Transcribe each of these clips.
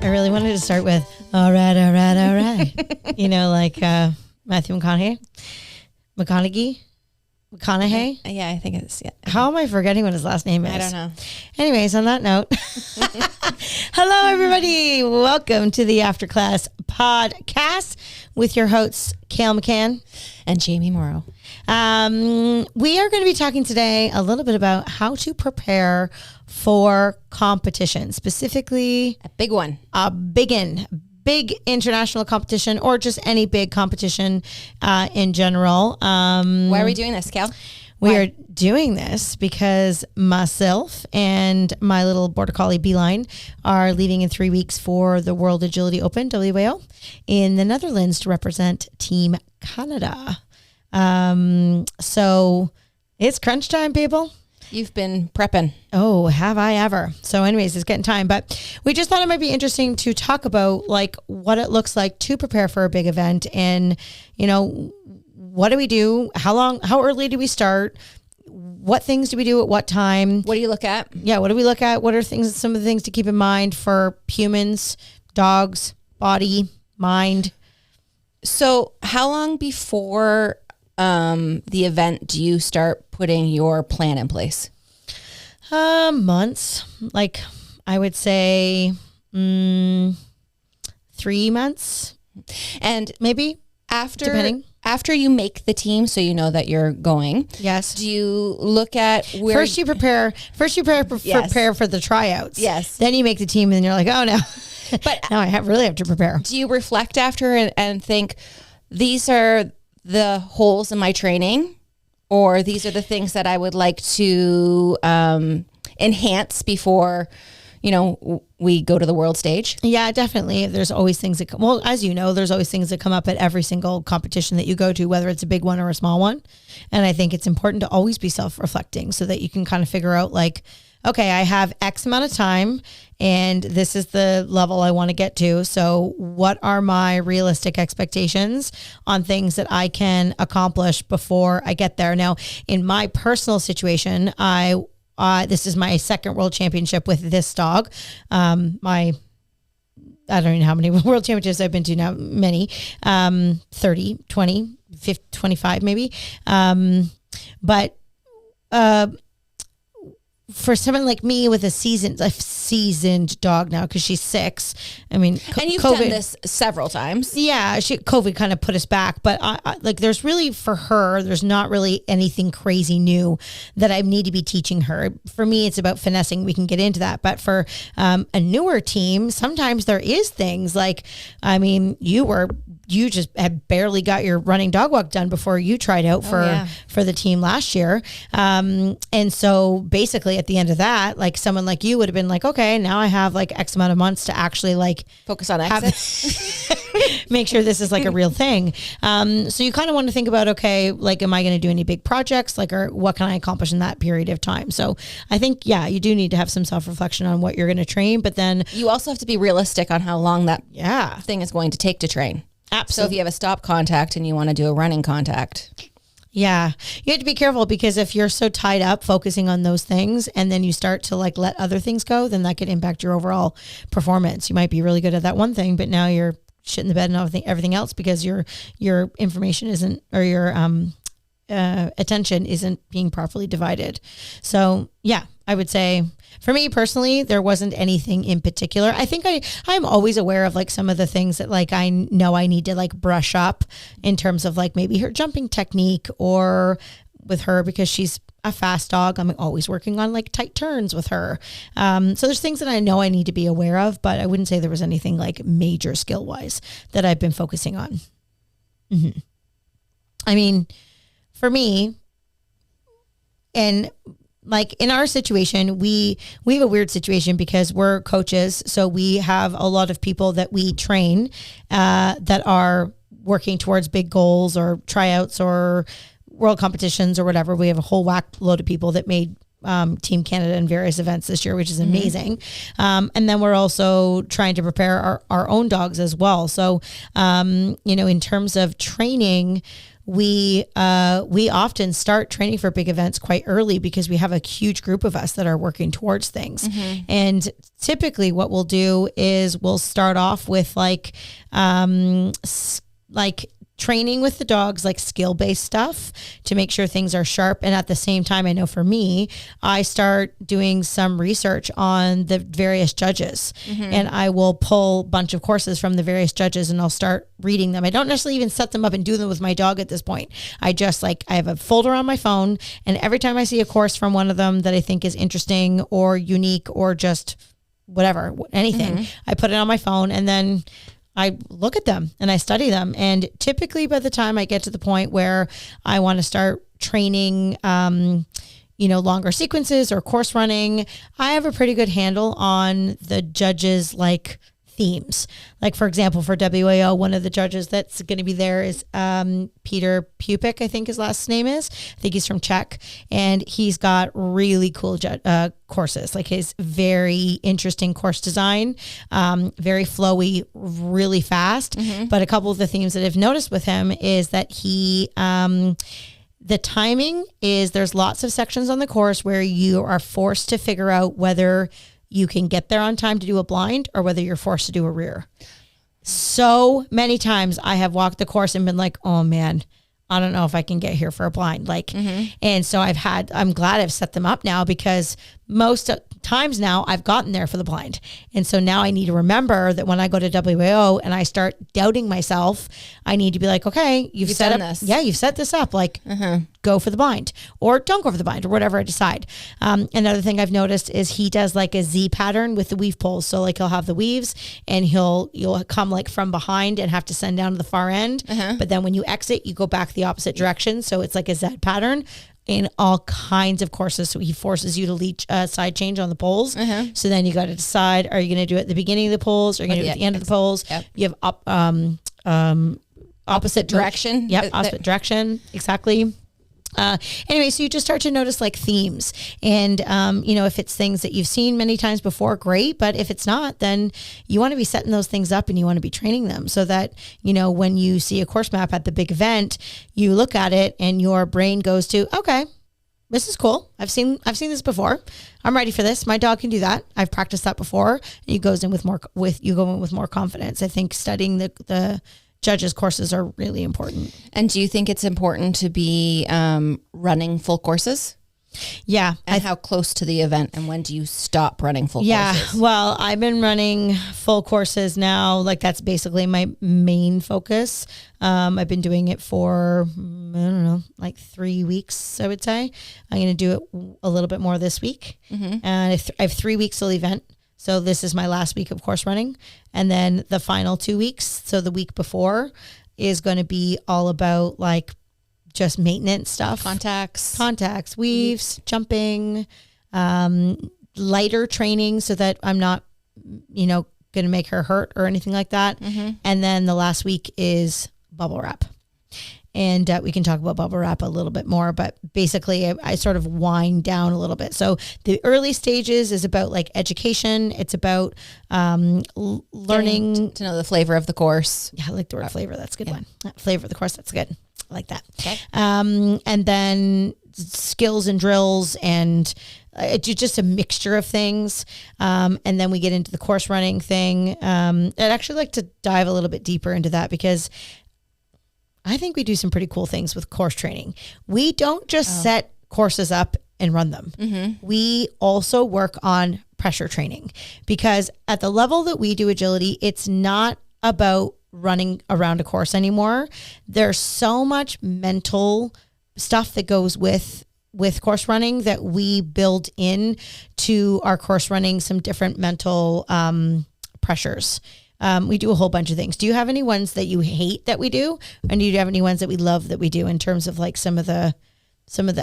I really wanted to start with, all right. Like Matthew McConaughey. Yeah, I think it's, yeah. How am I forgetting what his last name is? I don't know. Anyways, on that note, hello, everybody. Welcome to the After Class podcast with your hosts, Kayl McCann And Jamie Moreau. We are going to be talking today a little bit about how to prepare for competition, specifically A big one. a big international competition, or just any big competition in general. Why are we doing this, Kayl? We are doing this because myself and my little Border Collie Bee-Line are leaving in 3 weeks for the World Agility Open, WAO, in the Netherlands to represent Team Canada. So it's crunch time, people. You've been prepping. Oh, have I ever? So anyways, it's getting time, but we just thought it might be interesting to talk about like what it looks like to prepare for a big event, and what do we do? How early do we start? What things do we do at what time? What do you look at? Yeah. What do we look at? What are some of the things to keep in mind for humans, dogs, body, mind? So how long before the event do you start putting your plan in place? Months. Like I would say 3 months. And Maybe. Depending. After you make the team, so you know that you're going. Yes. Do you look at where First you prepare Yes. for the tryouts. Yes. Then you make the team and you're like, oh no. But now I really have to prepare. do you reflect after and think these are the holes in my training, or these are the things that I would like to enhance before, we go to the world stage? Yeah, definitely. There's always things that as you know, there's always things that come up at every single competition that you go to, whether it's a big one or a small one. And I think it's important to always be self-reflecting so that you can kind of figure out like, okay, I have X amount of time and this is the level I want to get to. So what are my realistic expectations on things that I can accomplish before I get there? Now, in my personal situation, this is my second world championship with this dog. I don't even know how many world championships I've been to now, many, 30, 20, 50, 25 maybe. But for someone like me with a seasoned dog now, because she's 6. I mean, and you've COVID, done this several times. Yeah, COVID kind of put us back, but like there's really, for her, there's not really anything crazy new that I need to be teaching her. For me, it's about finessing. We can get into that, but for a newer team, sometimes there is things like, I mean, you just had barely got your running dog walk done before you tried out for the team last year. And so basically at the end of that, like someone like you would have been like, okay, now I have like X amount of months to actually like Focus on exits. make sure this is like a real thing. So you kind of want to think about, okay, like, am I going to do any big projects? Like, or what can I accomplish in that period of time? So I think, yeah, you do need to have some self-reflection on what you're going to train, but then you also have to be realistic on how long that yeah thing is going to take to train. Absolutely. So if you have a stop contact and you want to do a running contact. Yeah. You have to be careful, because if you're so tied up focusing on those things and then you start to like let other things go, then that could impact your overall performance. You might be really good at that one thing, but now you're shit in the bed and everything else because your information isn't, or your attention isn't being properly divided. So yeah, I would say for me personally, there wasn't anything in particular. I think I'm always aware of like some of the things that like I know I need to like brush up in terms of like maybe her jumping technique, or with her, because she's a fast dog, I'm always working on like tight turns with her. So there's things that I know I need to be aware of, but I wouldn't say there was anything like major skill wise that I've been focusing on. Mm-hmm. I mean, for me, and like in our situation, we have a weird situation because we're coaches. So we have a lot of people that we train that are working towards big goals or tryouts or world competitions or whatever. We have a whole whack load of people that made Team Canada in various events this year, which is amazing. And then we're also trying to prepare our own dogs as well. So, in terms of training, we often start training for big events quite early because we have a huge group of us that are working towards things. And typically what we'll do is we'll start off with like training with the dogs, like skill-based stuff to make sure things are sharp. And at the same time, I know for me, I start doing some research on the various judges and I will pull a bunch of courses from the various judges and I'll start reading them. I don't necessarily even set them up and do them with my dog at this point. I just I have a folder on my phone, and every time I see a course from one of them that I think is interesting or unique or just whatever, anything, I put it on my phone and then I look at them and I study them. And typically by the time I get to the point where I want to start training, longer sequences or course running, I have a pretty good handle on the judges' themes. Like, for example, for WAO, one of the judges that's going to be there is Peter Pupik, I think his last name is. I think he's from Czech, and he's got really cool courses, like his very interesting course design, very flowy, really fast. But a couple of the themes that I've noticed with him is that he... the timing is there's lots of sections on the course where you are forced to figure out whether you can get there on time to do a blind or whether you're forced to do a rear. So many times I have walked the course and been like, oh man, I don't know if I can get here for a blind. And so I'm glad I've set them up now, because most times now I've gotten there for the blind. And so now I need to remember that when I go to WAO and I start doubting myself, I need to be like, okay, you've set up this. Yeah, you've set this up. Go for the blind or don't go for the blind or whatever I decide. Another thing I've noticed is he does a Z pattern with the weave poles. So he'll have the weaves and you'll come from behind and have to send down to the far end. But then when you exit, you go back the opposite direction. So it's like a Z pattern in all kinds of courses. So he forces you to lead side change on the poles. So then you got to decide, are you going to do it at the beginning of the poles or are you going to do it at the end of the poles? You have opposite direction. Opposite direction. Exactly. Anyway, so you just start to notice themes, and if it's things that you've seen many times before, great. But if it's not, then you want to be setting those things up and you want to be training them so that, when you see a course map at the big event, you look at it and your brain goes to, okay, this is cool. I've seen this before. I'm ready for this. My dog can do that. I've practiced that before. And you go in with more confidence. I think studying the judges' courses are really important. And do you think it's important to be running full courses? Yeah. And how close to the event, and when do you stop running full courses? Yeah, well, I've been running full courses now. That's basically my main focus. I've been doing it for, 3 weeks, I would say. I'm going to do it a little bit more this week. And I have 3 weeks till the event. So this is my last week of course running. And then the final 2 weeks, so the week before, is going to be all about just maintenance stuff. Contacts, weaves, jumping, lighter training so that I'm not, going to make her hurt or anything like that. And then the last week is bubble wrap. And we can talk about bubble wrap a little bit more, but basically I sort of wind down a little bit. So the early stages is about education. It's about learning to know the flavor of the course. Yeah, I like the word flavor. That's a good one. Flavor of the course. That's good. I like that. Okay. And then skills and drills and just a mixture of things. And then we get into the course running thing. I'd actually like to dive a little bit deeper into that because I think we do some pretty cool things with course training. We don't just set courses up and run them. We also work on pressure training, because at the level that we do agility, it's not about running around a course anymore. There's so much mental stuff that goes with course running that we build in to our course running, some different mental pressures. We do a whole bunch of things. Do you have any ones that you hate that we do? And do you have any ones that we love that we do in terms of some of the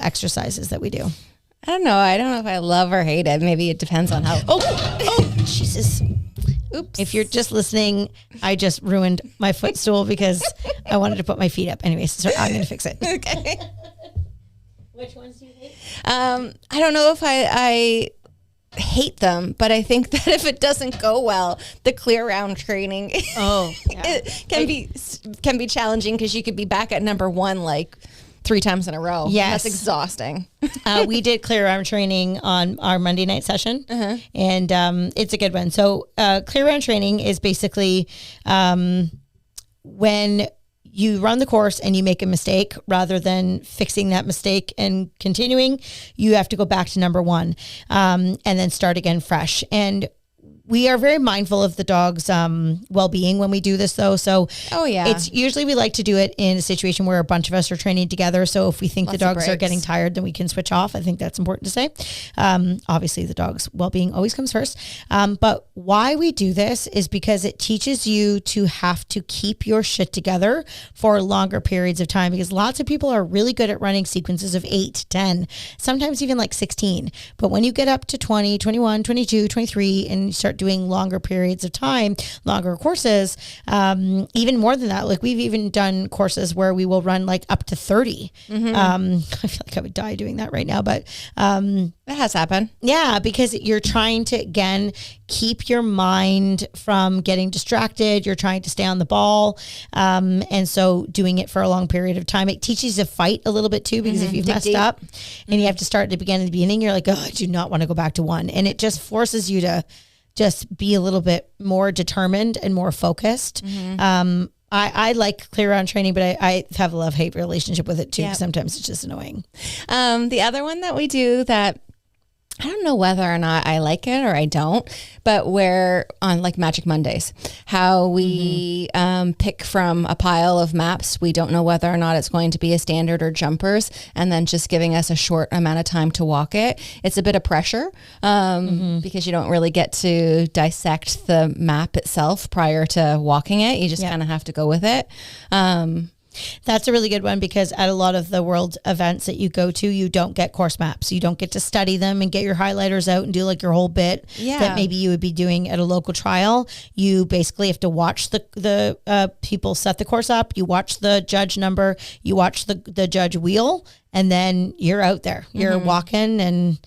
exercises that we do? I don't know. I don't know if I love or hate it. Maybe it depends on how. Oh, Jesus. Oops. If you're just listening, I just ruined my footstool because I wanted to put my feet up. Anyways, so I'm going to fix it. Okay. Which ones do you hate? I don't know if I hate them, but I think that if it doesn't go well, the clear round training it can be challenging because you could be back at number one like 3 times in a row. Yes. That's exhausting. We did clear round training on our Monday night session, and it's a good one. So clear round training is basically when you run the course and you make a mistake, rather than fixing that mistake and continuing, you have to go back to number one and then start again fresh. And we are very mindful of the dog's well-being when we do this, though. So it's usually we like to do it in a situation where a bunch of us are training together. So if we think the dogs are getting tired, then we can switch off. I think that's important to say. Obviously, the dog's well-being always comes first. But why we do this is because it teaches you to have to keep your shit together for longer periods of time, because lots of people are really good at running sequences of 8, 10, sometimes even like 16. But when you get up to 20, 21, 22, 23, and you start doing longer periods of time, longer courses, even more than that. Like we've even done courses where we will run like up to 30. I feel like I would die doing that right now, but that has happened. Yeah, because you're trying to, again, keep your mind from getting distracted. You're trying to stay on the ball. And so doing it for a long period of time, it teaches you to fight a little bit too, because if you've messed up and you have to start at the beginning, you're like, oh, I do not want to go back to one. And it just forces you to just be a little bit more determined and more focused. I like clear round training, but I have a love-hate relationship with it too. Sometimes it's just annoying. The other one that we do that I don't know whether or not I like it or I don't, but we're on like Magic Mondays, how we pick from a pile of maps. We don't know whether or not it's going to be a standard or jumpers, and then just giving us a short amount of time to walk it. It's a bit of pressure because you don't really get to dissect the map itself prior to walking it. You just kind of have to go with it. That's a really good one, because at a lot of the world events that you go to, you don't get course maps. You don't get to study them and get your highlighters out and do like your whole bit that maybe you would be doing at a local trial. You basically have to watch the people set the course up. You watch the judge number, you watch the judge wheel, and then you're out there. You're walking, and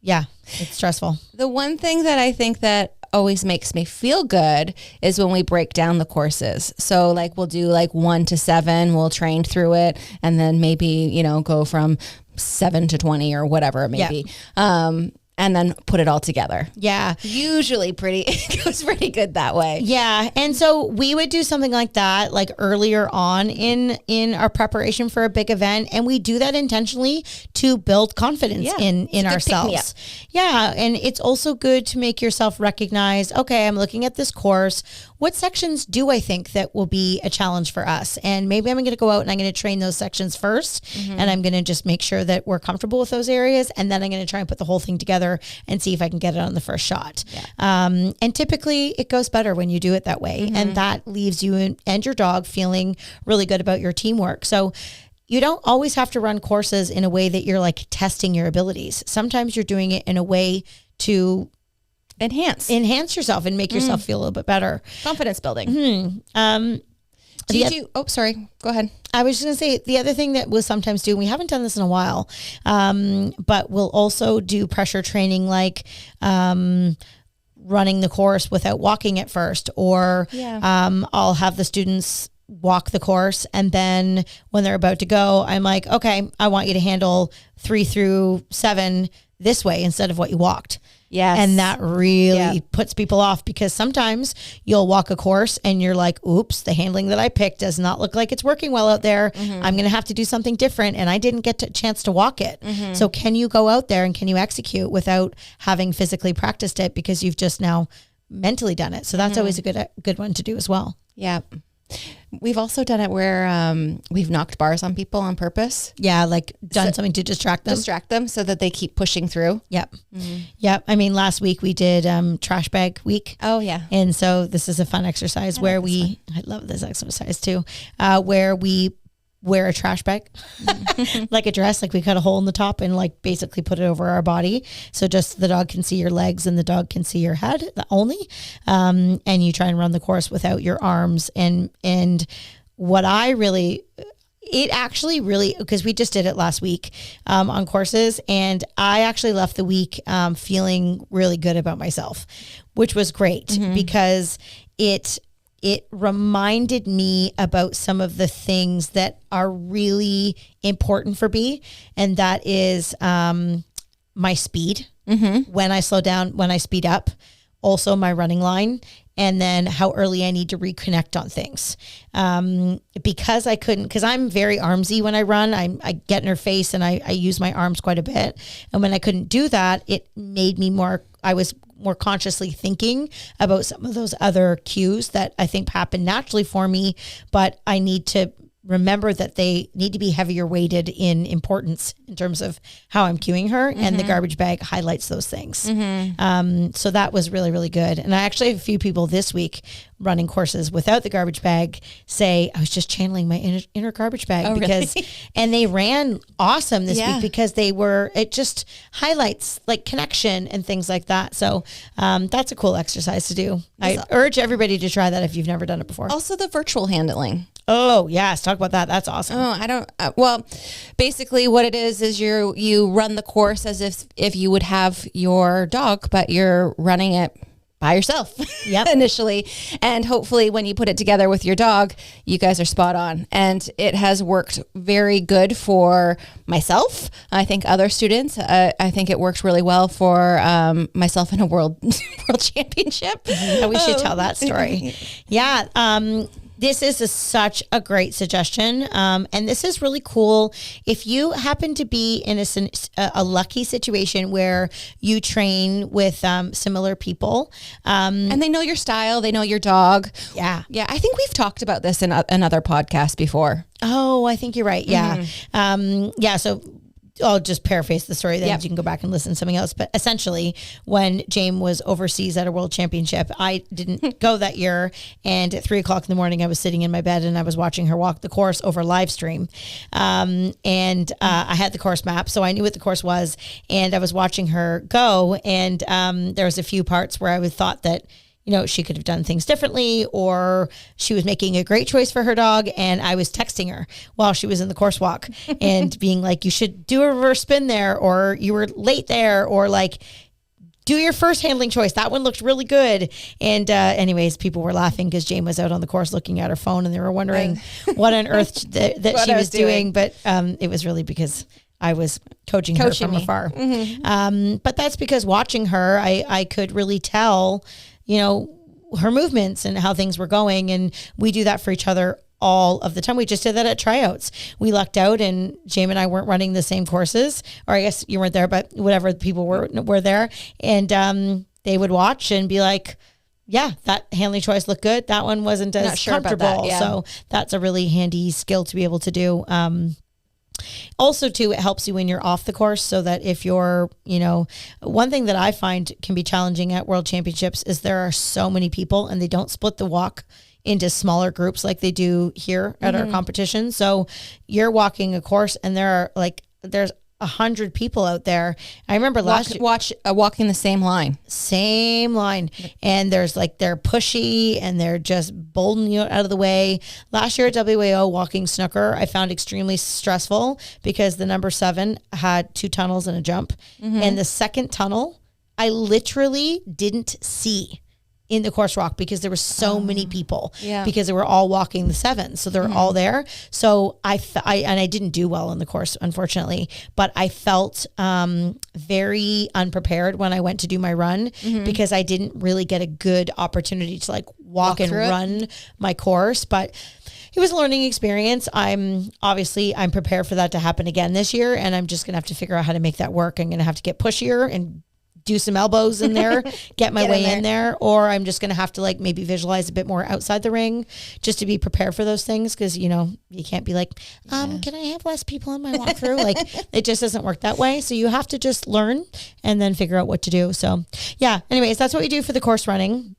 it's stressful. The one thing that I think that always makes me feel good is when we break down the courses. So like we'll do like 1 to 7, we'll train through it, and then maybe, go from 7 to 20 or whatever it may be. And then put it all together. Yeah. Usually it goes pretty good that way. Yeah. And so we would do something like that, like earlier on in our preparation for a big event. And we do that intentionally to build confidence in ourselves. Yeah. And it's also good to make yourself recognize, okay, I'm looking at this course. What sections do I think that will be a challenge for us? And maybe I'm going to go out and I'm going to train those sections first. And I'm going to just make sure that we're comfortable with those areas. And then I'm going to try and put the whole thing together and see if I can get it on the first shot. And typically it goes better when you do it that way. And that leaves you and your dog feeling really good about your teamwork. So you don't always have to run courses in a way that you're like testing your abilities. Sometimes you're doing it in a way to enhance yourself and make yourself feel a little bit better. Confidence building. Sorry, go ahead. I was just going to say, the other thing that we'll sometimes do, and we haven't done this in a while, but we'll also do pressure training, like running the course without walking at first, or I'll have the students walk the course, and then when they're about to go, I'm like, okay, I want you to handle 3 through 7 this way instead of what you walked. Yes. And that really puts people off, because sometimes you'll walk a course and you're like, oops, the handling that I picked does not look like it's working well out there. I'm going to have to do something different, and I didn't get a chance to walk it. So can you go out there and can you execute without having physically practiced it, because you've just now mentally done it? So that's always a good one to do as well. Yeah. We've also done it where we've knocked bars on people on purpose. Yeah, like done something to distract them so that they keep pushing through. Yep. Yep. I mean, last week we did trash bag week. Oh, yeah. And so this is a fun exercise I love this exercise too, where we wear a trash bag like a dress, like we cut a hole in the top and like basically put it over our body, so just the dog can see your legs and the dog can see your head only, and you try and run the course without your arms. And what I really it actually really, because we just did it last week on courses, and I actually left the week feeling really good about myself, which was great because it reminded me about some of the things that are really important for me, and that is my speed, when I slow down, when I speed up, also my running line, and then how early I need to reconnect on things. Because I couldn't, because I'm very armsy when I run. I get in her face and I use my arms quite a bit. And when I couldn't do that, it made me I was more consciously thinking about some of those other cues that I think happen naturally for me, but I need to remember that they need to be heavier weighted in importance in terms of how I'm cueing her, and the garbage bag highlights those things. So that was really, really good. And I actually have a few people this week running courses without the garbage bag say, I was just channeling my inner garbage bag because, really? And they ran awesome this week because it just highlights like connection and things like that. So that's a cool exercise to do. I urge everybody to try that if you've never done it before. Also the virtual handling. Oh yes. Talk about that. That's awesome. Oh, I don't, well, basically what it is you run the course as if you would have your dog, but you're running it by yourself initially. And hopefully when you put it together with your dog, you guys are spot on. And it has worked very good for myself. I think other students, I think it worked really well for myself in a world championship. We should tell that story. Yeah. This is such a great suggestion. And this is really cool. If you happen to be in a lucky situation where you train with similar people. And they know your style, they know your dog. Yeah. Yeah. I think we've talked about this in another podcast before. Oh, I think you're right. Yeah. So I'll just paraphrase the story, then you can go back and listen to something else. But essentially, when Jane was overseas at a world championship, I didn't go that year. And at 3:00 in the morning, I was sitting in my bed and I was watching her walk the course over live stream. I had the course map, so I knew what the course was. And I was watching her go. And there was a few parts where I thought that, she could have done things differently, or she was making a great choice for her dog. And I was texting her while she was in the course walk and being like, you should do a reverse spin there, or you were late there, or like, do your first handling choice. That one looked really good. And anyways, people were laughing because Jane was out on the course looking at her phone, and they were wondering what on earth that she was doing. But it was really because I was coaching her from afar. But that's because watching her, I could really tell, her movements and how things were going. And we do that for each other all of the time. We just did that at tryouts. We lucked out and Jamie and I weren't running the same courses, or I guess you weren't there, but whatever, people were there. And they would watch and be like, yeah, that handling choice looked good. That one wasn't as comfortable. So that's a really handy skill to be able to do. Also, too, it helps you when you're off the course, so that if you're, one thing that I find can be challenging at World Championships is there are so many people and they don't split the walk into smaller groups like they do here at our competition. So you're walking a course and there's 100 people out there. I remember walking the same line. And they're pushy and they're just bolting you out of the way. Last year at WAO walking snooker, I found extremely stressful because the number 7 had 2 tunnels and a jump. And the second tunnel, I literally didn't see in the course walk because there were so many people because they were all walking the 7. So they were all there. So I didn't do well in the course, unfortunately, but I felt very unprepared when I went to do my run because I didn't really get a good opportunity to walk and run my course. But it was a learning experience. I'm prepared for that to happen again this year. And I'm just going to have to figure out how to make that work. I'm going to have to get pushier and do some elbows in there, get my way in there, or I'm just going to have to maybe visualize a bit more outside the ring just to be prepared for those things. Cause you can't be like, can I have less people on my walkthrough? It just doesn't work that way. So you have to just learn and then figure out what to do. So yeah, anyways, that's what we do for the course running.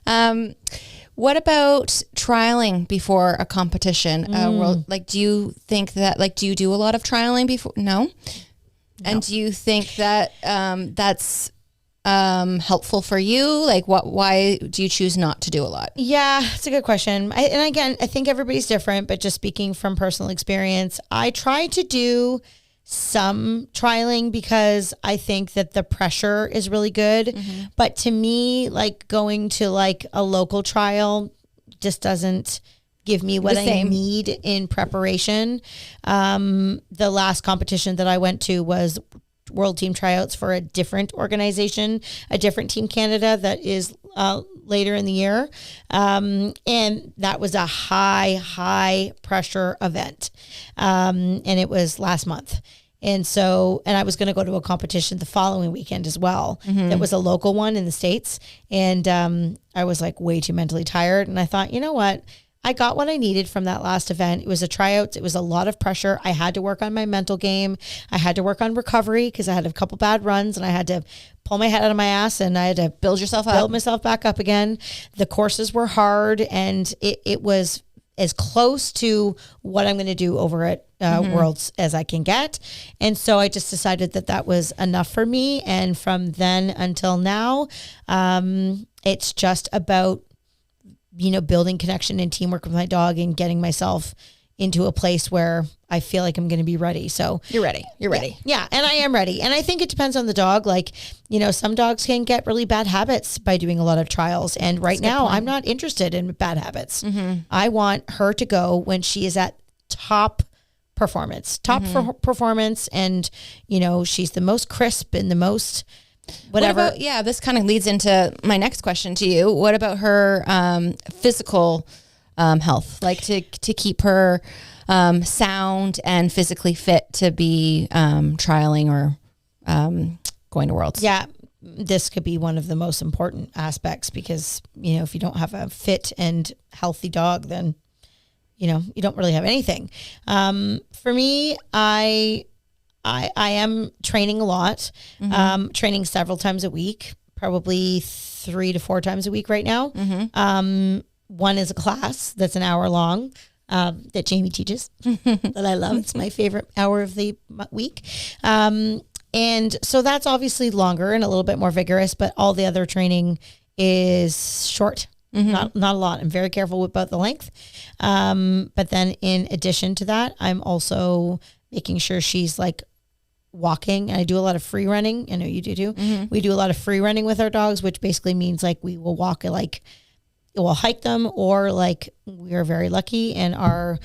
What about trialing before a competition? Do you think that, do you do a lot of trialing before? No. And do you think that that's helpful for you? Like why do you choose not to do a lot? Yeah, it's a good question. And again, I think everybody's different, but just speaking from personal experience, I try to do some trialing because I think that the pressure is really good. But to me, like going to like a local trial just doesn't give me what I need in preparation. The last competition that I went to was World Team tryouts for a different organization, a different Team Canada that is later in the year. And that was a high pressure event. And it was last month. And I was going to go to a competition the following weekend as well. That was a local one in the States. And I was like way too mentally tired. And I thought, you know what? I got what I needed from that last event. It was a tryout. It was a lot of pressure. I had to work on my mental game. I had to work on recovery because I had a couple bad runs and I had to pull my head out of my ass and I had to build myself back up again. The courses were hard and it was as close to what I'm going to do over at Worlds as I can get. And so I just decided that was enough for me. And from then until now, it's just about, building connection and teamwork with my dog and getting myself into a place where I feel like I'm going to be ready. So you're ready. Yeah. And I am ready. And I think it depends on the dog. Like, some dogs can get really bad habits by doing a lot of trials. And right now I'm not interested in bad habits. I want her to go when she is at top performance. And, she's the most crisp and the most whatever. This kind of leads into my next question to you. What about her physical health? Like to keep her sound and physically fit to be trialing or going to Worlds? Yeah, this could be one of the most important aspects because, if you don't have a fit and healthy dog, then, you don't really have anything. For me, I am training a lot, training several times a week, probably 3 to 4 times a week right now. One is a class that's an hour long that Jamie teaches that I love. It's my favorite hour of the week. And so that's obviously longer and a little bit more vigorous, but all the other training is short. Not a lot. I'm very careful about the length. But then in addition to that, I'm also making sure she's like walking. And I do a lot of free running. I know you do too. We do a lot of free running with our dogs, which basically means like we will walk we'll hike them, or like we are very lucky and our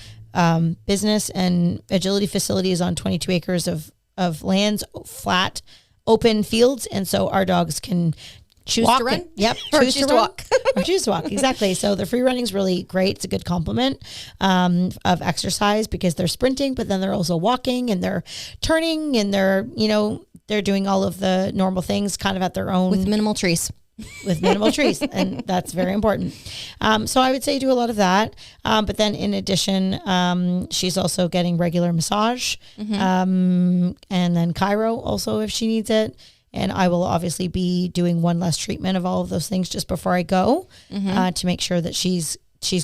business and agility facility is on 22 acres of lands, flat, open fields. And so our dogs can choose to run. Choose to walk. Or choose to walk. Exactly. So the free running is really great. It's a good complement of exercise because they're sprinting, but then they're also walking and they're turning and they're doing all of the normal things kind of at their own. With minimal trees. And that's very important. So I would say do a lot of that. But then in addition, she's also getting regular massage and then chiro also if she needs it. And I will obviously be doing one less treatment of all of those things just before I go to make sure that she's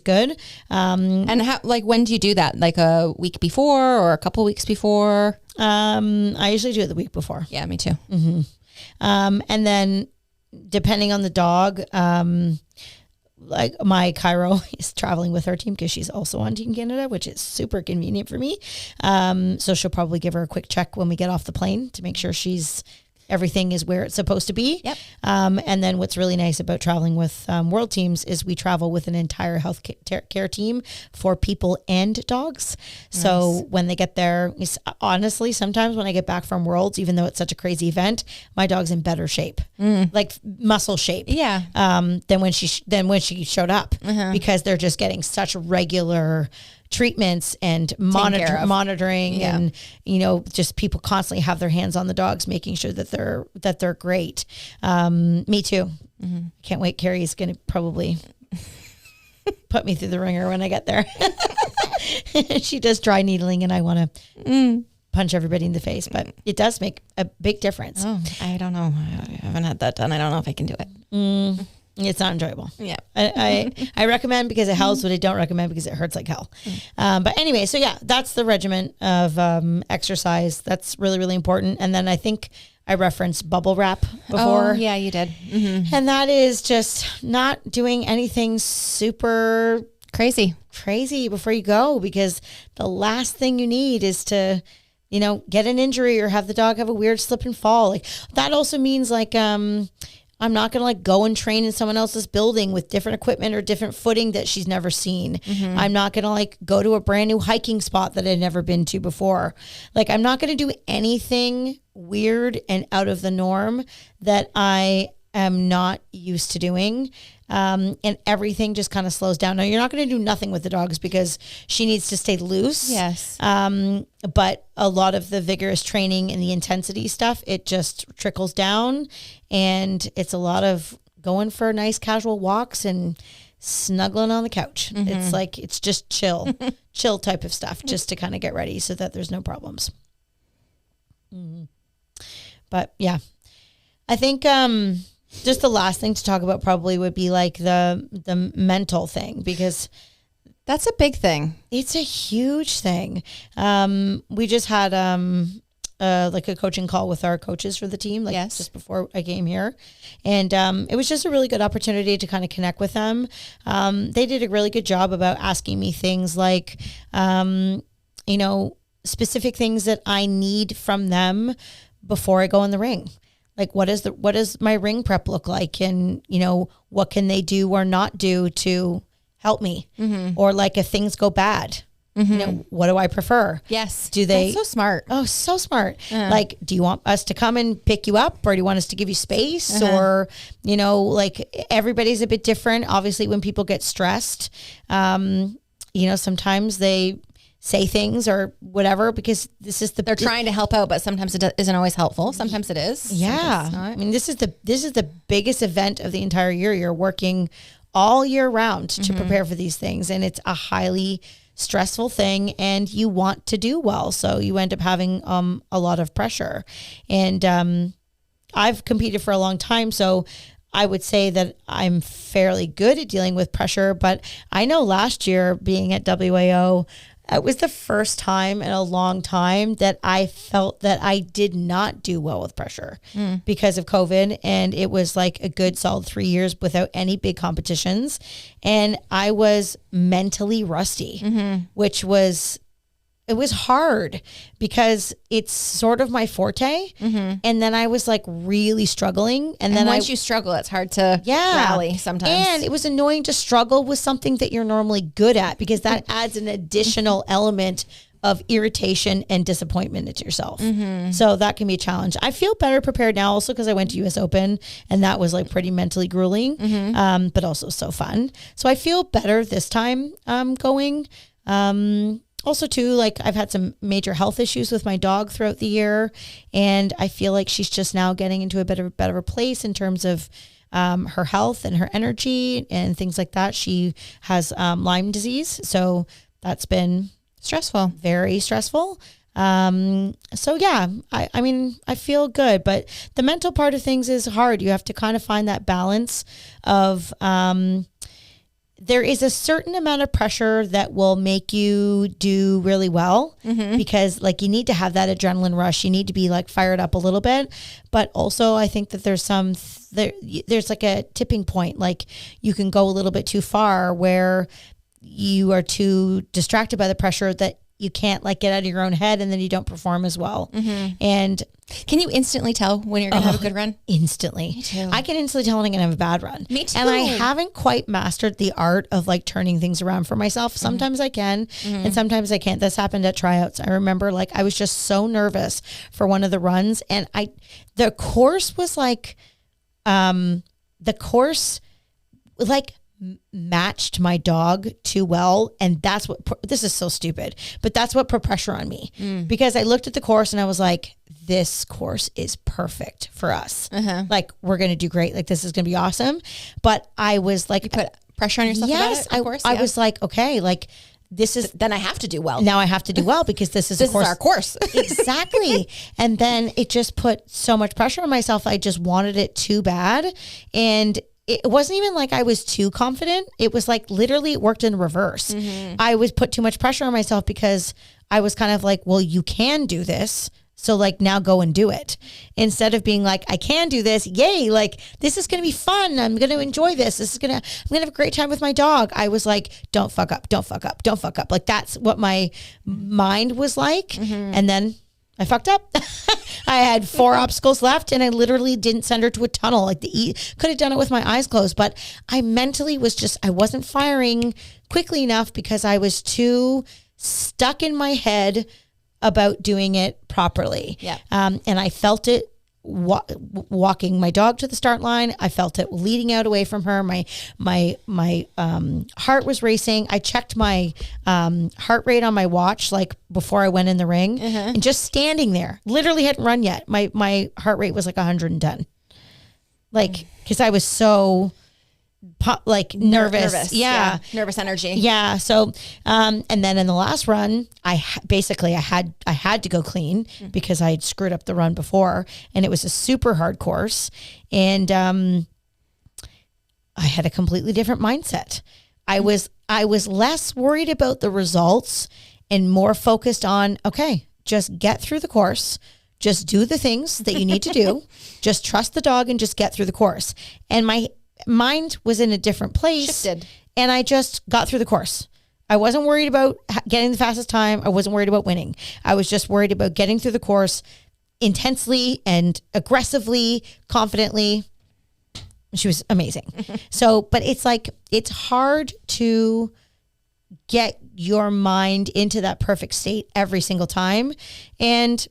good. And how, like, when do you do that? Like a week before or a couple weeks before? I usually do it the week before. Yeah, me too. And then depending on the dog, like my chiro is traveling with her team because she's also on Team Canada, which is super convenient for me. So she'll probably give her a quick check when we get off the plane to make sure everything is where it's supposed to be. Yep. And then what's really nice about traveling with world teams is we travel with an entire health care team for people and dogs. Nice. So when they get there, honestly, sometimes when I get back from Worlds, even though it's such a crazy event, my dog's in better shape, like muscle shape. Yeah. Than when she showed up because they're just getting such regular treatments and monitoring and just people constantly have their hands on the dogs making sure that they're great. Me too. Can't wait. Carrie's gonna probably put me through the ringer when I get there. She does dry needling and I want to punch everybody in the face, but it does make a big difference. I don't know. I haven't had that done. I don't know if I can do it. It's not enjoyable. Yeah. I recommend because it helps, but I don't recommend because it hurts like hell. But anyway, so yeah, that's the regimen of exercise. That's really, really important. And then I think I referenced bubble wrap before. Oh, yeah, you did. Mm-hmm. And that is just not doing anything super Crazy before you go, because the last thing you need is to, get an injury or have the dog have a weird slip and fall. Like that also means like, I'm not going to like go and train in someone else's building with different equipment or different footing that she's never seen. Mm-hmm. I'm not going to like go to a brand new hiking spot that I'd never been to before. Like I'm not going to do anything weird and out of the norm that I am not used to doing. And everything just kind of slows down. Now you're not going to do nothing with the dogs because she needs to stay loose. Yes. But a lot of the vigorous training and the intensity stuff, it just trickles down, and it's a lot of going for nice casual walks and snuggling on the couch. Mm-hmm. It's like, it's just chill type of stuff just to kind of get ready so that there's no problems. Mm-hmm. But yeah, I think, just the last thing to talk about probably would be like the mental thing, because that's a big thing. It's a huge thing. We just had like a coaching call with our coaches for the team, like just before I came here. And it was just a really good opportunity to kind of connect with them. They did a really good job about asking me things like, specific things that I need from them before I go in the ring. Like, what does my ring prep look like? And, what can they do or not do to help me? Mm-hmm. Or like if things go bad, mm-hmm. What do I prefer? Yes. Do they? That's so smart. Oh, so smart. Like, do you want us to come and pick you up, or do you want us to give you space? Or, like everybody's a bit different. Obviously when people get stressed, sometimes they say things or whatever, because they're trying to help out, but sometimes it isn't always helpful. Sometimes it is. Yeah. I mean, this is the biggest event of the entire year. You're working all year round to prepare for these things, and it's a highly stressful thing, and you want to do well. So you end up having a lot of pressure. And I've competed for a long time, so I would say that I'm fairly good at dealing with pressure. But I know last year being at WAO, it was the first time in a long time that I felt that I did not do well with pressure because of COVID. And it was like a good solid 3 years without any big competitions. And I was mentally rusty, which was, it was hard because it's sort of my forte. And then I was like really struggling. And then once you struggle, it's hard to rally sometimes. And it was annoying to struggle with something that you're normally good at, because that adds an additional element of irritation and disappointment to yourself. So that can be a challenge. I feel better prepared now also because I went to US Open, and that was like pretty mentally grueling, but also so fun. So I feel better this time going. Also too, like I've had some major health issues with my dog throughout the year, and I feel like she's just now getting into a better place in terms of her health and her energy and things like that. She has Lyme disease, so that's been stressful, very stressful. So yeah, I mean, I feel good, but the mental part of things is hard. You have to kind of find that balance of, there is a certain amount of pressure that will make you do really well, because like you need to have that adrenaline rush. You need to be like fired up a little bit, but also I think that there's like a tipping point. Like you can go a little bit too far where you are too distracted by the pressure that you can't like get out of your own head, and then you don't perform as well. And can you instantly tell when you're going to have a good run? Instantly. Me too. I can instantly tell when I'm going to have a bad run. Me too. And I haven't quite mastered the art of like turning things around for myself. Sometimes I can, and sometimes I can't. This happened at tryouts. I remember like I was just so nervous for one of the runs, and the course was like, matched my dog too well. And that's what, this is so stupid, but that's what put pressure on me, because I looked at the course and I was like, this course is perfect for us. Like we're going to do great. Like this is going to be awesome. But I was like, you put pressure on yourself. Yes. About it, of course. I was like, okay, like this is, then I have to do well. Now I have to do well because this is this is our course. Exactly. And then it just put so much pressure on myself. I just wanted it too bad. And it wasn't even like I was too confident. It was like literally it worked in reverse. I was put too much pressure on myself because I was kind of like, well, you can do this. So like now go and do it, instead of being like, I can do this. Yay. Like this is going to be fun. I'm going to enjoy this. I'm going to have a great time with my dog. I was like, don't fuck up, don't fuck up, don't fuck up. Like that's what my mind was like. And then I fucked up. I had 4 obstacles left and I literally didn't send her to a tunnel. Like could have done it with my eyes closed, but I mentally I wasn't firing quickly enough because I was too stuck in my head about doing it properly. Yeah. And I felt it walking my dog to the start line. I felt it leading out away from her. My heart was racing. I checked my heart rate on my watch like before I went in the ring, and just standing there, literally hadn't run yet. My heart rate was like 110. Like, cause I was so nervous. Yeah. Nervous energy. Yeah. So, and then in the last run, I had to go clean because I had screwed up the run before, and it was a super hard course. And, I had a completely different mindset. I was less worried about the results and more focused on, okay, just get through the course. Just do the things that you need to do. Just trust the dog and just get through the course. And my mind was in a different place. Shifted. And I just got through the course. I wasn't worried about getting the fastest time. I wasn't worried about winning. I was just worried about getting through the course intensely and aggressively, confidently. She was amazing. So, but it's like, it's hard to get your mind into that perfect state every single time. And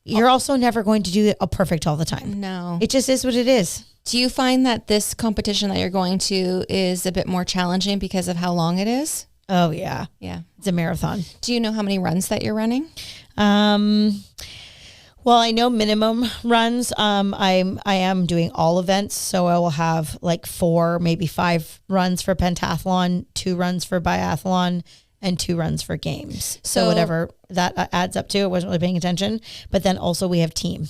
you're also never going to do it perfect all the time. No. It just is what it is. Do you find that this competition that you're going to is a bit more challenging because of how long it is? Oh yeah. Yeah. It's a marathon. Do you know how many runs that you're running? Well, I know minimum runs. I am doing all events. So I will have like 4, maybe 5 runs for pentathlon, 2 runs for biathlon, and 2 runs for games. So whatever that adds up to, I wasn't really paying attention. But then also we have team.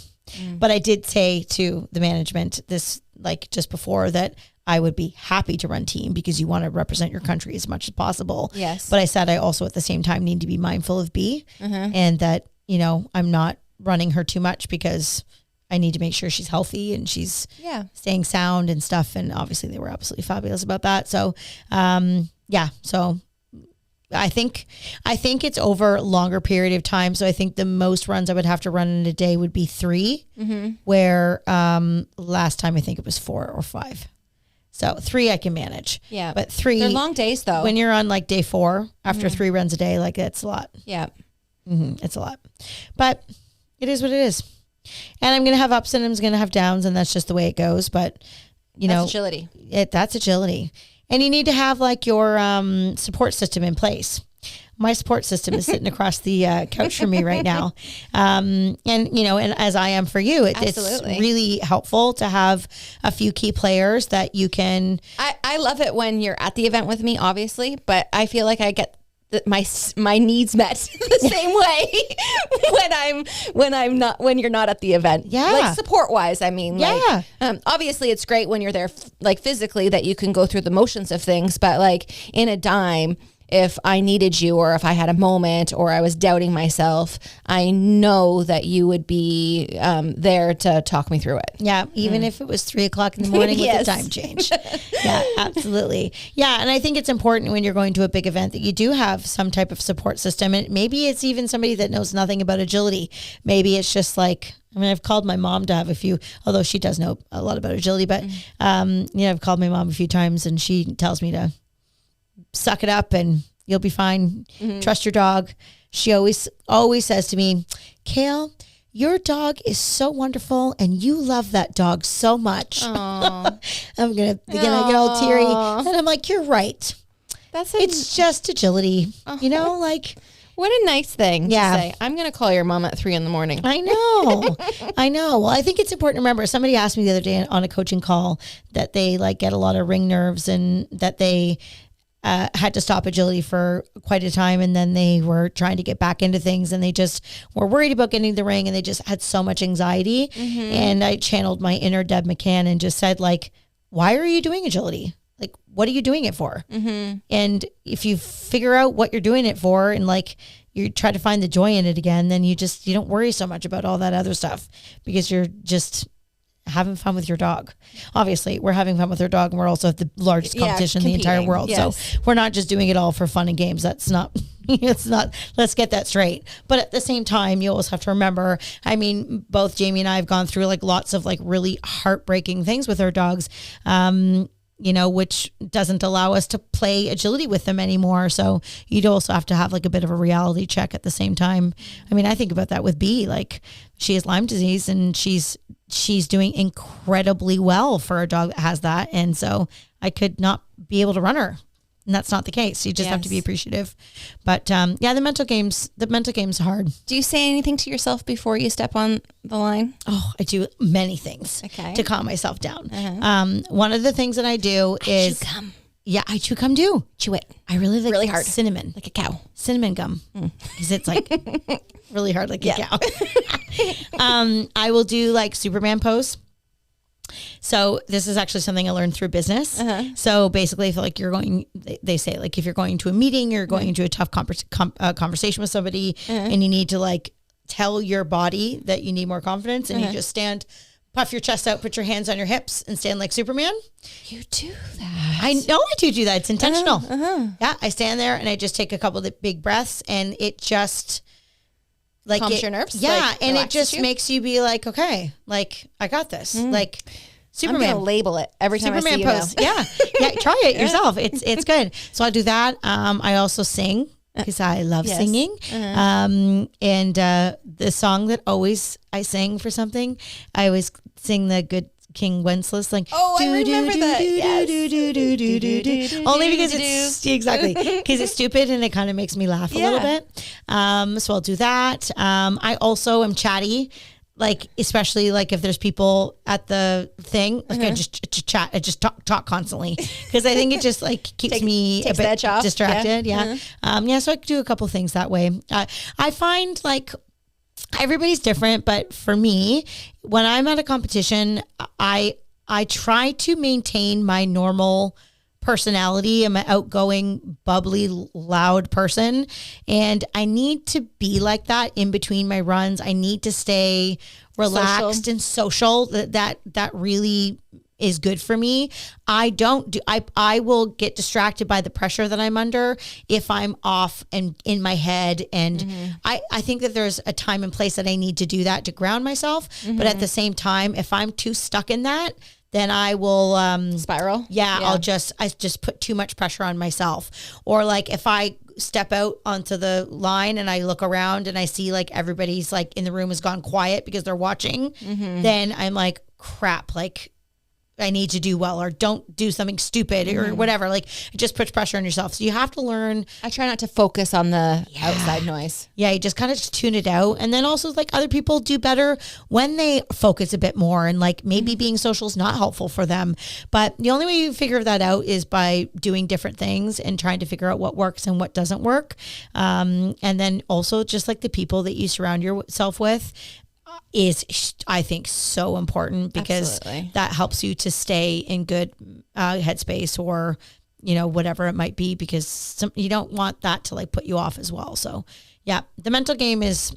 But I did say to the management this, like just before, that I would be happy to run team because you want to represent your country as much as possible. Yes. But I said I also at the same time need to be mindful of B, and that, I'm not running her too much because I need to make sure she's healthy and she's staying sound and stuff. And obviously they were absolutely fabulous about that. So, so I think it's over a longer period of time. So I think the most runs I would have to run in a day would be 3, where last time I think it was 4 or 5. So 3 I can manage. Yeah. But 3. They're long days though. When you're on like day 4, after 3 runs a day, like it's a lot. Yeah. It's a lot. But it is what it is. And I'm going to have ups and I'm going to have downs, and that's just the way it goes. But, That's agility. That's agility. And you need to have like your support system in place. My support system is sitting across the couch from me right now. And as I am for you, it's really helpful to have a few key players that you can. I love it when you're at the event with me, obviously, but I feel like I get my needs met the same way when you're not at the event. Yeah. Like support wise, I mean, yeah. Obviously it's great when you're there like physically that you can go through the motions of things, but like in a dime, if I needed you or if I had a moment or I was doubting myself, I know that you would be there to talk me through it. Yeah, even if it was 3:00 in the morning with the time change. Yeah, absolutely. Yeah, and I think it's important when you're going to a big event that you do have some type of support system. And maybe it's even somebody that knows nothing about agility. Maybe it's just like, I've called my mom to have a few, although she does know a lot about agility, but I've called my mom a few times and she tells me to suck it up and you'll be fine. Trust your dog. She always says to me, Kayl, your dog is so wonderful and you love that dog so much. I get all teary. And I'm like, you're right. It's just agility, like. What a nice thing to say. I'm going to call your mom at 3 a.m. I know. Well, I think it's important to remember. Somebody asked me the other day on a coaching call that they like get a lot of ring nerves and that they had to stop agility for quite a time, and then they were trying to get back into things and they just were worried about getting the ring and they just had so much anxiety. And I channeled my inner Deb McCann and just said, like, why are you doing agility? Like, what are you doing it for? Mm-hmm. And if you figure out what you're doing it for and like you try to find the joy in it again, then you don't worry so much about all that other stuff because you're just having fun with your dog. Obviously, we're having fun with our dog and we're also at the largest competition in the entire world. Yes. So we're not just doing it all for fun and games. That's not, it's not, let's get that straight. But at the same time, you always have to remember, I mean, both Jamie and I have gone through like lots of like really heartbreaking things with our dogs. You know, which doesn't allow us to play agility with them anymore. So you'd also have to have like a bit of a reality check at the same time. I mean, I think about that with Bee, like she has Lyme disease and she's doing incredibly well for a dog that has that. And so I could not be able to run her. And that's not the case. You just have to be appreciative. But yeah, the mental game's hard. Do you say anything to yourself before you step on the line? Oh, I do many things to calm myself down. One of the things that I do is I chew gum too. Chew it. I really like really hard. Cinnamon. Like a cow. Cinnamon gum. Because it's like really hard like a cow. I will do like Superman pose. So this is actually something I learned through business. So basically, if like you're going, they say like if you're going to a meeting, you're going into a tough conversation with somebody, and you need to like tell your body that you need more confidence, and you just stand, puff your chest out, put your hands on your hips, and stand like Superman. You do that. I know I do that. It's intentional. Yeah, I stand there and I just take a couple of the big breaths, and it just like calms your nerves. Yeah, like, and it just makes you be like, okay, like I got this. Like Superman. I'm gonna label it every time Superman I see pose. you Yeah, try it yourself. It's good. So I do that. I also sing because I love singing. And the song that always I sing for something, I always sing the Good King Wenceslas, like I remember that. Only because it's exactly because it's stupid and it kind of makes me laugh a little bit. So I'll do that. I also am chatty. Like, especially like if there's people at the thing, like I just chat, I just talk constantly because I think it just like keeps me a bit distracted. So I do a couple things that way. I find like everybody's different, but for me, when I'm at a competition, I try to maintain my normal personality. I'm an outgoing, bubbly, loud person, and I need to be like that in between my runs. I need to stay relaxed and social. That really is good for me. I will get distracted by the pressure that I'm under if I'm off and in my head. And I think that there's a time and place that I need to do that to ground myself. But at the same time, if I'm too stuck in that, then I will spiral. I just put too much pressure on myself. Or like if I step out onto the line and I look around and I see like everybody's like in the room has gone quiet because they're watching, then I'm like, crap, like I need to do well, or don't do something stupid or whatever. Like it just puts pressure on yourself. So you have to learn. I try not to focus on the outside noise. Yeah, you just kind of tune it out. And then also like other people do better when they focus a bit more, and like maybe being social is not helpful for them. But the only way you figure that out is by doing different things and trying to figure out what works and what doesn't work. And then also just like the people that you surround yourself with is, I think, so important because that helps you to stay in good headspace, or, you know, whatever it might be, because you don't want that to like put you off as well. So yeah, the mental game is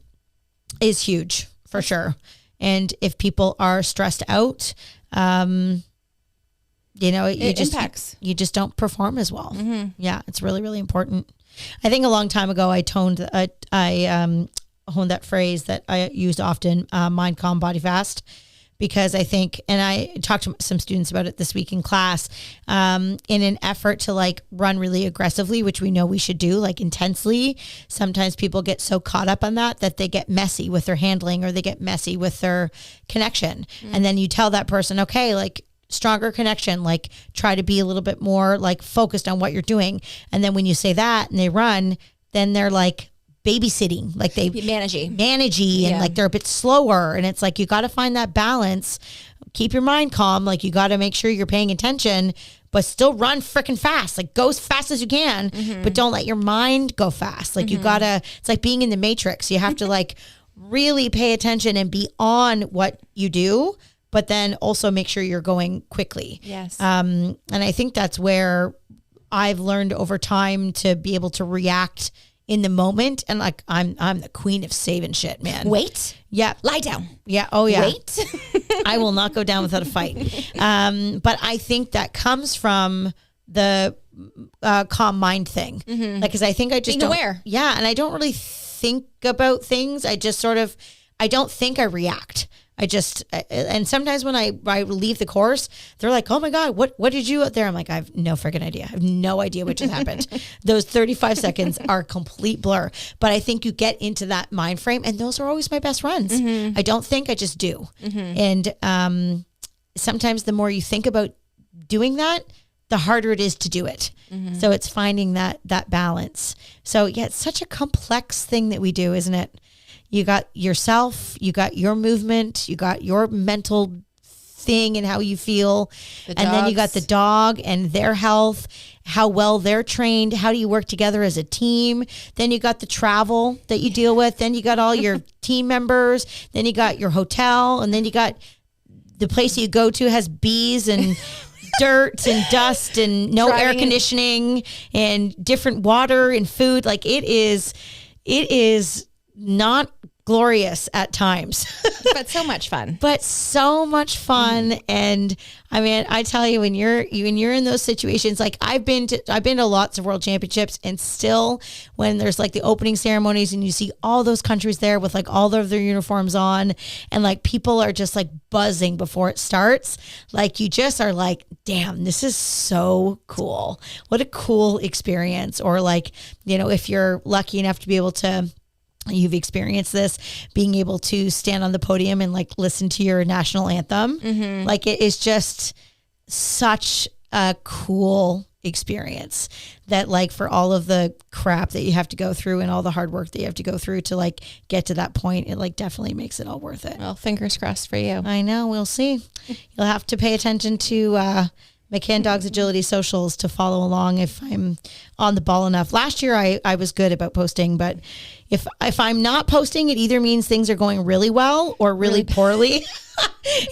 huge for sure. And if people are stressed out, you know, it impacts. You just don't perform as well. Yeah, it's really, really important. I think a long time ago I honed that phrase that I used often, mind calm, body fast, because I think, and I talked to some students about it this week in class, in an effort to like run really aggressively, which we know we should do, like intensely. Sometimes people get so caught up on that they get messy with their handling, or they get messy with their connection. And then you tell that person, okay, like stronger connection, like try to be a little bit more like focused on what you're doing. And then when you say that and they run, then they're like babysitting, like they managey and like they're a bit slower. And it's like, you got to find that balance, keep your mind calm. Like you got to make sure you're paying attention, but still run freaking fast, like go as fast as you can, but don't let your mind go fast. Like you gotta, it's like being in the Matrix. You have to like really pay attention and be on what you do, but then also make sure you're going quickly. Yes. And I think that's where I've learned over time to be able to react in the moment. And like, I'm the queen of saving shit, man. Wait. Yeah. Lie down. Yeah. Oh yeah. Wait. I will not go down without a fight. But I think that comes from the calm mind thing. Like, cause I think I just being aware. Yeah. And I don't really think about things. I just I don't think I react. And sometimes when I leave the course, they're like, oh my God, what did you out there? I'm like, I have no freaking idea. I have no idea what just happened. Those 35 seconds are a complete blur. But I think you get into that mind frame, and those are always my best runs. I don't think, I just do. And sometimes the more you think about doing that, the harder it is to do it. So it's finding that balance. So yeah, it's such a complex thing that we do, isn't it? You got yourself, you got your movement, you got your mental thing and how you feel. And then you got the dog and their health, how well they're trained. How do you work together as a team? Then you got the travel that you deal with. Then you got all your team members. Then you got your hotel. And then you got the place you go to has bees and dirt and dust and no air conditioning and different water and food. Like it is not glorious at times, but so much fun. And I mean, I tell you, when you're in those situations, like I've been to lots of world championships, and still when there's like the opening ceremonies and you see all those countries there with like all of their uniforms on, and like people are just like buzzing before it starts, like you just are like, damn, this is so cool. What a cool experience. Or like, you know, if you're lucky enough to be able to, you've experienced this, being able to stand on the podium and like listen to your national anthem. Like it is just such a cool experience that, like, for all of the crap that you have to go through and all the hard work that you have to go through to like get to that point, it like definitely makes it all worth it. Well, fingers crossed for you. I know. We'll see. You'll have to pay attention to, McCann Dogs Agility socials to follow along if I'm on the ball enough. Last year I was good about posting, but if I'm not posting, it either means things are going really well or really poorly.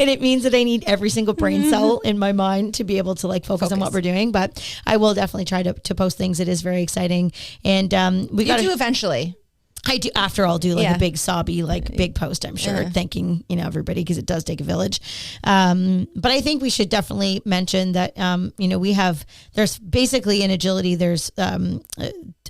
And it means that I need every single brain cell in my mind to be able to like focus on what we're doing. But I will definitely try to post things. It is very exciting. And we got to do eventually. I do. After I'll do like a big sobby, like big post, I'm sure, thanking, you know, everybody, because it does take a village. But I think we should definitely mention that, you know, there's basically in agility, there's a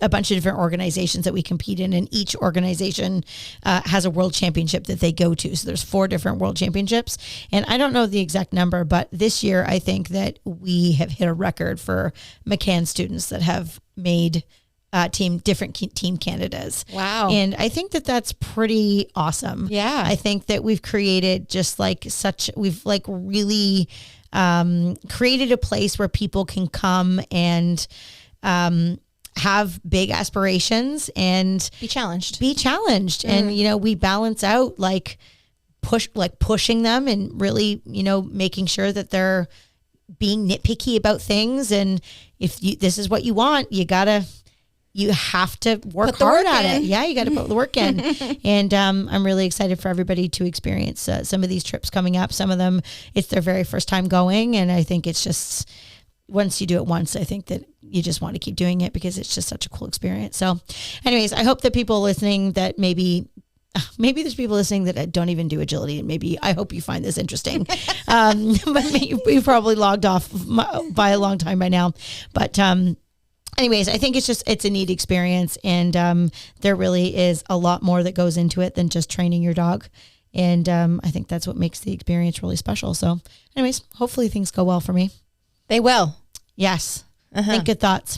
bunch of different organizations that we compete in, and each organization has a world championship that they go to. So there's 4 different world championships, and I don't know the exact number, but this year I think that we have hit a record for McCann students that have made different team candidates. Wow. And I think that that's pretty awesome. Yeah. I think that we've created we've like really created a place where people can come and have big aspirations and be challenged. And, you know, we balance out pushing them and really, you know, making sure that they're being nitpicky about things. And if this is what you want, you have to work hard at it. Yeah, you got to put the work in. And I'm really excited for everybody to experience some of these trips coming up. Some of them, it's their very first time going. And I think it's just, once you do it once, I think that you just want to keep doing it because it's just such a cool experience. So anyways, I hope that people listening that maybe there's people listening that don't even do agility, and I hope you find this interesting. But you probably logged off by a long time by now. But anyways, I think it's a neat experience, and there really is a lot more that goes into it than just training your dog. And I think that's what makes the experience really special. So anyways, hopefully things go well for me. They will. Yes. I think good thoughts.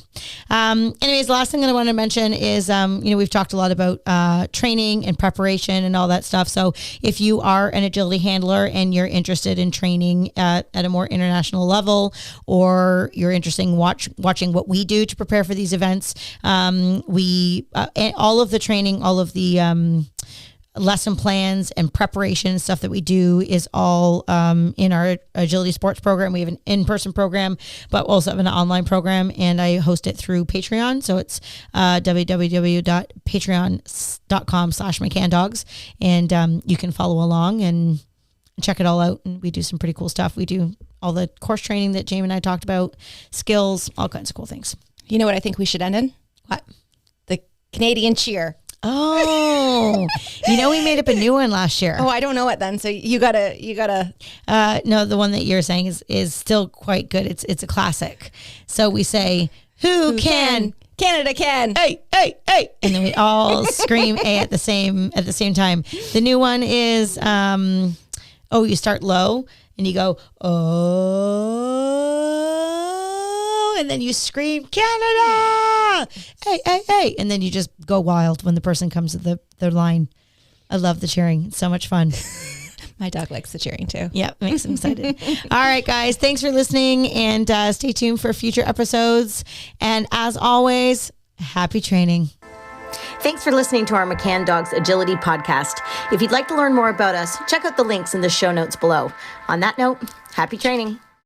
Anyways, the last thing that I want to mention is, you know, we've talked a lot about training and preparation and all that stuff. So if you are an agility handler and you're interested in training at a more international level, or you're interested in watching what we do to prepare for these events, we all of the training, all of the lesson plans and preparation stuff that we do is all in our agility sports program. We have an in-person program, but also have an online program, and I host it through Patreon. So it's www.patreon.com/McCannDogs, and you can follow along and check it all out. And we do some pretty cool stuff. We do all the course training that Jamie and I talked about, skills, all kinds of cool things. You know what I think we should end in? What? The Canadian cheer. Oh, we made up a new one last year. Oh, I don't know it then. So you gotta. No, the one that you're saying is still quite good. It's a classic. So we say, who can? Canada can. Hey, hey, hey. And then we all scream A at the same time. The new one is, you start low and you go, oh, and then you scream, Canada. Hey, hey, hey. And then you just go wild when the person comes to the line. I love the cheering. It's so much fun. My dog likes the cheering too. Yeah, it makes him excited. All right, guys. Thanks for listening, and stay tuned for future episodes. And as always, happy training. Thanks for listening to our McCann Dogs Agility podcast. If you'd like to learn more about us, check out the links in the show notes below. On that note, happy training.